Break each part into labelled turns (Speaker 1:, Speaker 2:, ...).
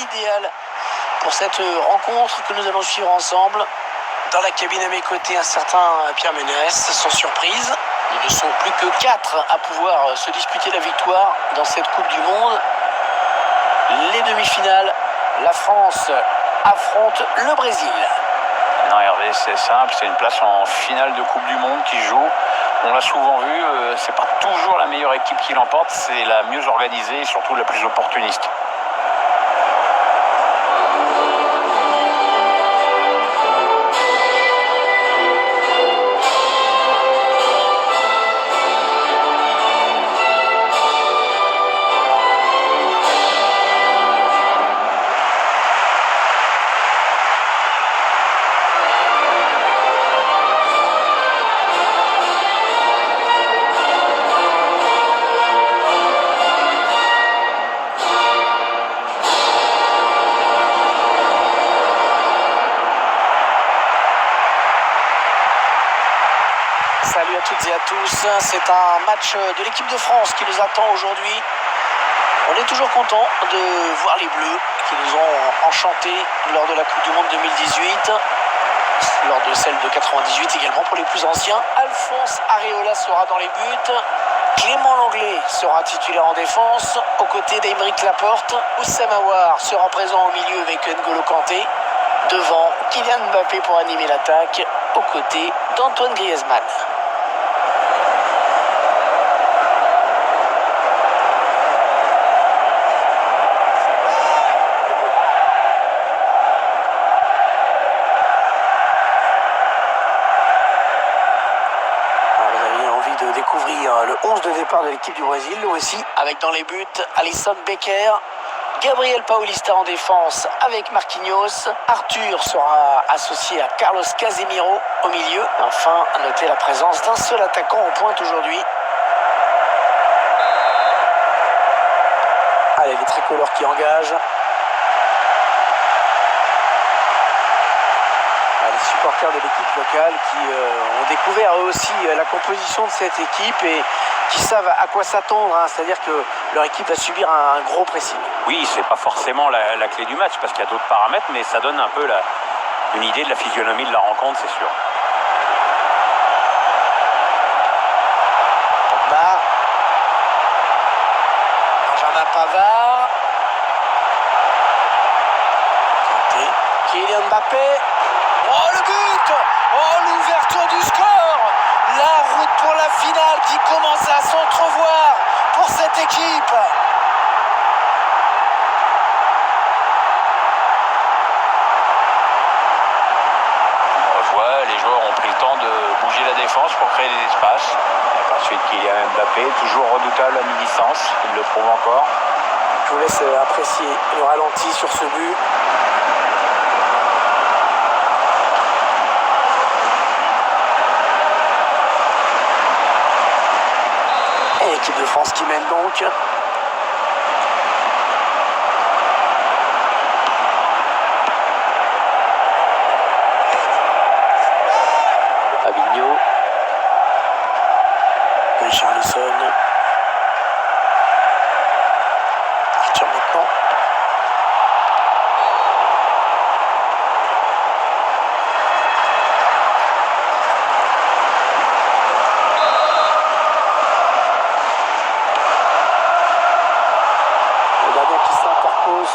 Speaker 1: idéal pour cette rencontre que nous allons suivre ensemble. Dans la cabine à mes côtés, un certain Pierre Ménès, sans surprise. Ils ne sont plus que 4 à pouvoir se disputer la victoire dans cette Coupe du Monde. Les demi-finales, la France affronte le Brésil.
Speaker 2: Non Hervé, c'est simple, c'est une place en finale de Coupe du Monde qui joue. On l'a souvent vu, c'est pas toujours la meilleure équipe qui l'emporte, c'est la mieux organisée et surtout la plus opportuniste.
Speaker 1: Salut à toutes et à tous, c'est un match de l'équipe de France qui nous attend aujourd'hui. On est toujours content de voir les Bleus qui nous ont enchantés lors de la Coupe du Monde 2018, lors de celle de 98 également pour les plus anciens. Alphonse Areola sera dans les buts, Clément Langlais sera titulaire en défense, aux côtés d'Aymeric Laporte. Oussem Aouar sera présent au milieu avec N'Golo Kanté, devant Kylian Mbappé pour animer l'attaque, aux côtés d'Antoine Griezmann. Le 11 de départ de l'équipe du Brésil, lui aussi, avec dans les buts Alisson Becker, Gabriel Paulista en défense avec Marquinhos, Arthur sera associé à Carlos Casemiro au milieu. Enfin, à noter la présence d'un seul attaquant en pointe aujourd'hui. Allez, les tricolores qui engagent. Les supporters de l'équipe locale qui ont découvert eux aussi la composition de cette équipe et qui savent à quoi s'attendre, hein. C'est-à-dire que leur équipe va subir un gros pressing.
Speaker 2: Oui, c'est pas forcément la clé du match parce qu'il y a d'autres paramètres, mais ça donne un peu une idée de la physionomie de la rencontre, c'est sûr.
Speaker 1: Pogba, Benjamin Pavard, Kanté, Kylian Mbappé. Oh le but! Oh l'ouverture du score! La route pour la finale qui commence à s'entrevoir pour cette équipe.
Speaker 2: On voit, les joueurs ont pris le temps de bouger la défense pour créer des espaces. Ensuite Kylian Mbappé, toujours redoutable à mi-distance, il le prouve encore.
Speaker 1: Je vous laisse apprécier le ralenti sur ce but. L'équipe de France qui mène donc. Fabinho. Richarlison. Arthur maintenant.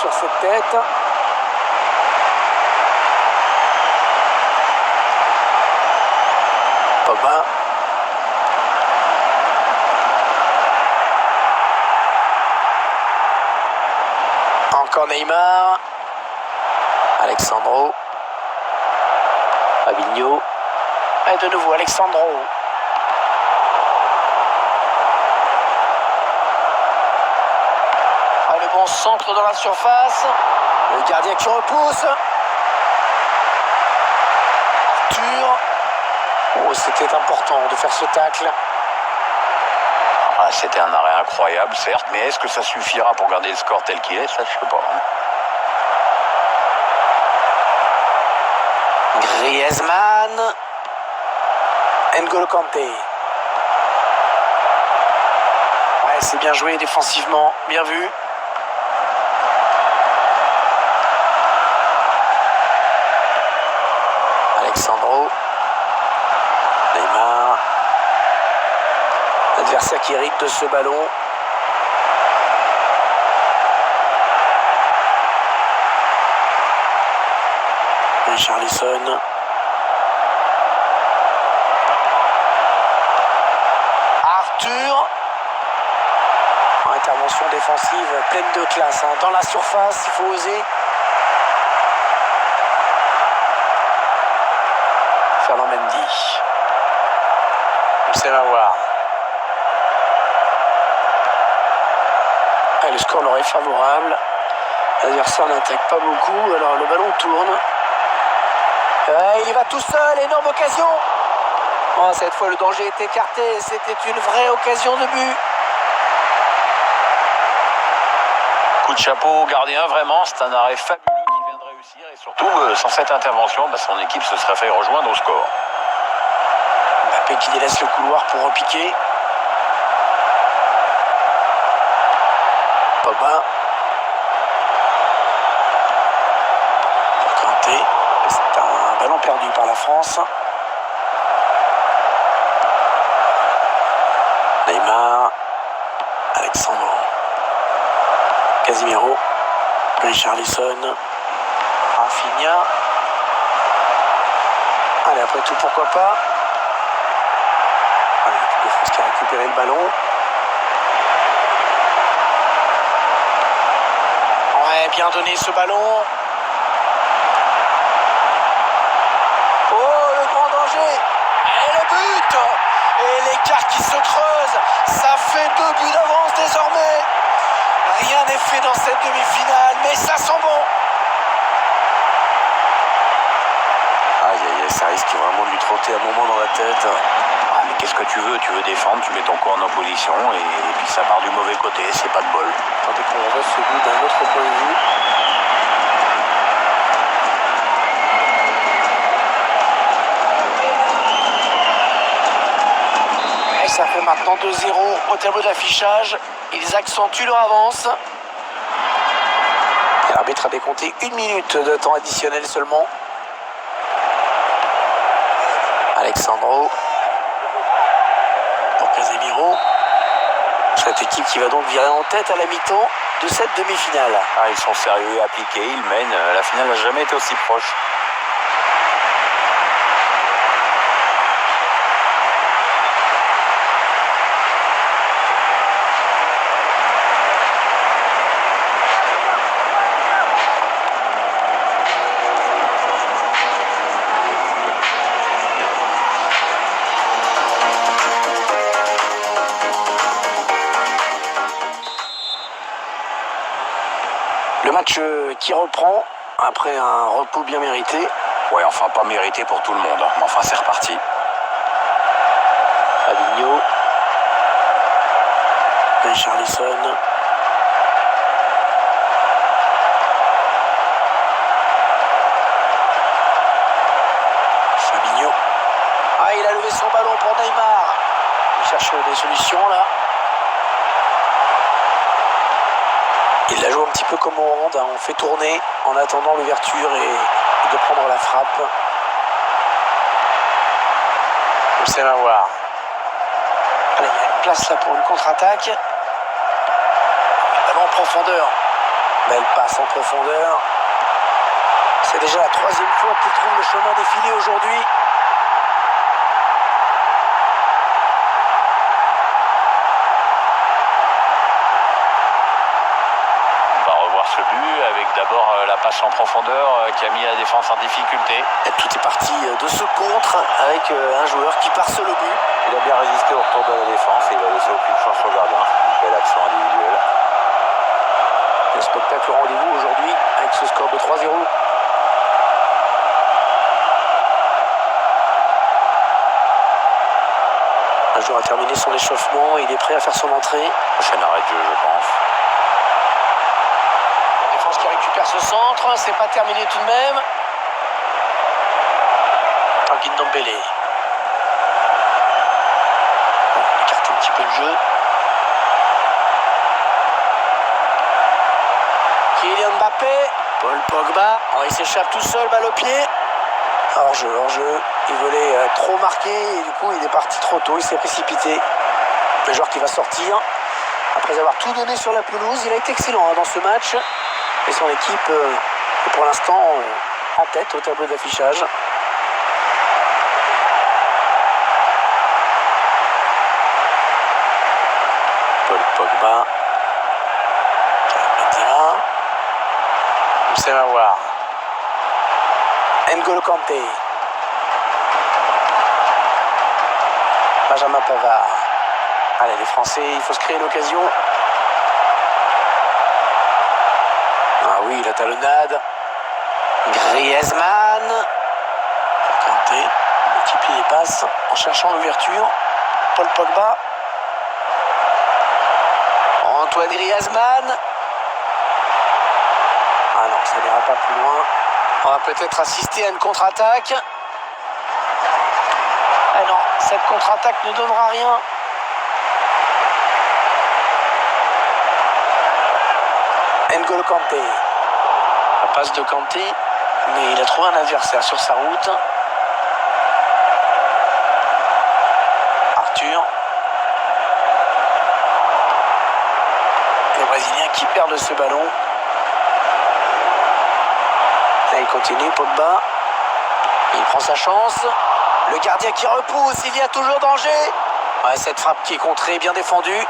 Speaker 1: Sur cette tête. Pogba. Encore Neymar. Alexandro. Fabinho. Et de nouveau Alexandro. Le bon centre dans la surface. Le gardien qui repousse. Arthur. Oh, c'était important de faire ce tacle.
Speaker 2: Ah, c'était un arrêt incroyable, certes, mais est-ce que ça suffira pour garder le score tel qu'il est? Ça, je sais pas.
Speaker 1: Griezmann. N'Golo Kanté. Ouais, c'est bien joué défensivement, bien vu. l'adversaire qui hérite de ce ballon. Richarlison. Arthur. Intervention défensive pleine de classe. Dans la surface, il faut oser. Fernand Mendy. Houssem Aouar. Le score leur est favorable. L'adversaire n'attaque pas beaucoup. Alors le ballon tourne. Il y va tout seul. Énorme occasion. Oh, cette fois le danger est écarté. C'était une vraie occasion de but.
Speaker 2: Coup de chapeau au gardien, vraiment. C'est un arrêt fabuleux qu'il vient de réussir. Et surtout, sans cette intervention, son équipe se serait fait rejoindre au score.
Speaker 1: Mbappé qui délaisse le couloir pour repiquer. Pogba. Pour Kanté. C'est un ballon perdu par la France. Neymar. Alexandre. Casemiro. Richarlison. Rafinha. Allez, après tout, pourquoi pas. Allez, l'équipe de France qui a récupéré le ballon. Ouais, bien donné ce ballon. Oh, le grand danger. Et le but. Et l'écart qui se creuse. Ça fait 2 buts d'avance désormais. Rien n'est fait dans cette demi-finale, mais ça sent bon. Aïe, aïe, aïe, ça risque vraiment de lui trotter un moment dans la tête.
Speaker 2: Ah, mais qu'est-ce que tu veux? Tu veux défendre, tu mets ton corps en opposition et puis ça part du mauvais côté, c'est pas de bol.
Speaker 1: Attendez qu'on revoie ce but d'un autre point de vue. Et ça fait maintenant 2-0 au tableau d'affichage. Ils accentuent leur avance. L'arbitre a décompté 1 minute de temps additionnel seulement. Alexandro. Pour Casemiro. Cette équipe qui va donc virer en tête à la mi-temps de cette demi-finale.
Speaker 2: Ah, ils sont sérieux et appliqués, ils mènent. La finale n'a jamais été aussi proche.
Speaker 1: Le match qui reprend après un repos bien mérité.
Speaker 2: Ouais, enfin pas mérité pour tout le monde, mais enfin c'est reparti.
Speaker 1: Fabinho. Richarlison. Fabinho. Ah, il a levé son ballon pour Neymar. Il cherche des solutions là. Il la joue un petit peu comme au hand, on fait tourner en attendant l'ouverture et de prendre la frappe. Houssem Aouar. Allez, il y a une place là pour une contre-attaque. Ballon en profondeur. Belle passe en profondeur. C'est déjà la 3e fois qu'il trouve le chemin défilé aujourd'hui.
Speaker 2: Ce but avec d'abord la passe en profondeur qui a mis la défense en difficulté.
Speaker 1: Et tout est parti de ce contre avec un joueur qui part sur le but.
Speaker 2: Il a bien résisté au retour de la défense et il a laissé aucune chance au gardien. Une belle action individuelle.
Speaker 1: Le spectacle au rendez-vous aujourd'hui avec ce score de 3-0. Un joueur a terminé son échauffement, il est prêt à faire son entrée.
Speaker 2: Prochain arrêt de jeu, je pense.
Speaker 1: Qui récupère ce centre, c'est pas terminé tout de même. Tanguy Ndombele. On écarte un petit peu le jeu. Kylian Mbappé, Paul Pogba. Oh, il s'échappe tout seul, balle au pied. Hors-jeu. Il voulait trop marquer et du coup il est parti trop tôt, il s'est précipité. Le joueur qui va sortir après avoir tout donné sur la pelouse. Il a été excellent dans ce match. Et son équipe est pour l'instant en tête au tableau d'affichage. Paul Pogba. Benzema. Moussa Aouar. N'Golo Kanté. Benjamin Pavard. Allez, les Français, il faut se créer l'occasion. Ah oui, la talonnade. Griezmann. Kanté. Multiplie les passes en cherchant l'ouverture. Paul Pogba. Antoine Griezmann. Ah non, ça n'ira pas plus loin. On va peut-être assister à une contre-attaque. Ah non, cette contre-attaque ne donnera rien. N'Golo Kanté. La passe de Kanté, mais il a trouvé un adversaire sur sa route. Arthur. Les Brésiliens qui perdent ce ballon. Là, il continue, Pogba. Il prend sa chance. Le gardien qui repousse, il y a toujours danger. Ouais, cette frappe qui est contrée, bien défendue.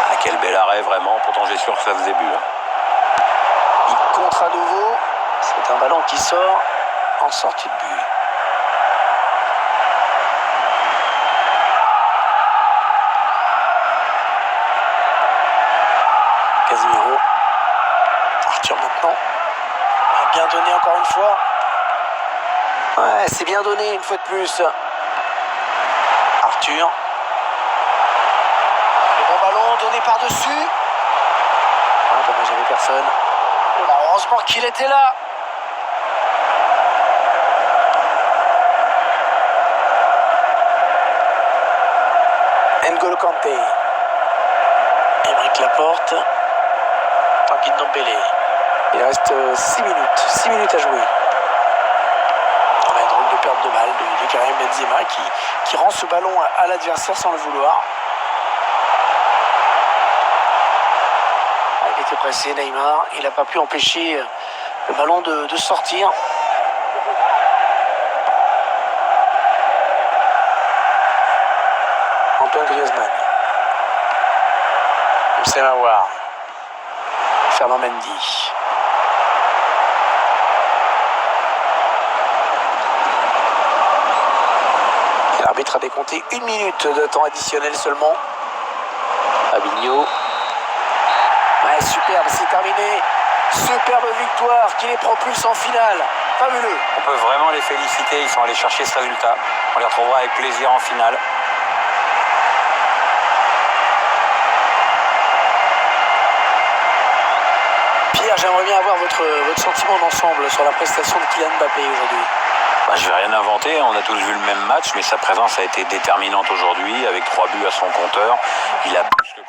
Speaker 2: Ah, quel bel arrêt, vraiment. Pourtant, j'ai sûr que ça faisait but.
Speaker 1: Il contre à nouveau. C'est un ballon qui sort en sortie de but. Casemiro. Arthur maintenant. Bien donné encore une fois. Ouais, c'est bien donné une fois de plus. Arthur. Le bon ballon donné par-dessus. Ah, dommage, il n'y avait personne. Heureusement qu'il était là. N'Golo Kanté. Aymeric Laporte. Tanguy Ndombele. Il reste 6 minutes. 6 minutes à jouer. Ouais, drôle de perte de balle de Karim Benzema qui rend ce ballon à l'adversaire sans le vouloir. Il était pressé, Neymar. Il n'a pas pu empêcher le ballon de sortir. Antoine Griezmann. Moussa Aouar. Fernand Mendy. L'arbitre a décompté 1 minute de temps additionnel seulement. Fabinho. Ouais, superbe, c'est terminé. Superbe victoire qui les propulse en finale. Fabuleux.
Speaker 2: On peut vraiment les féliciter, ils sont allés chercher ce résultat. On les retrouvera avec plaisir en finale.
Speaker 1: Pierre, j'aimerais bien avoir votre sentiment d'ensemble sur la prestation de Kylian Mbappé aujourd'hui.
Speaker 2: Je vais rien inventer, on a tous vu le même match, mais sa présence a été déterminante aujourd'hui avec 3 buts à son compteur. Il a plus que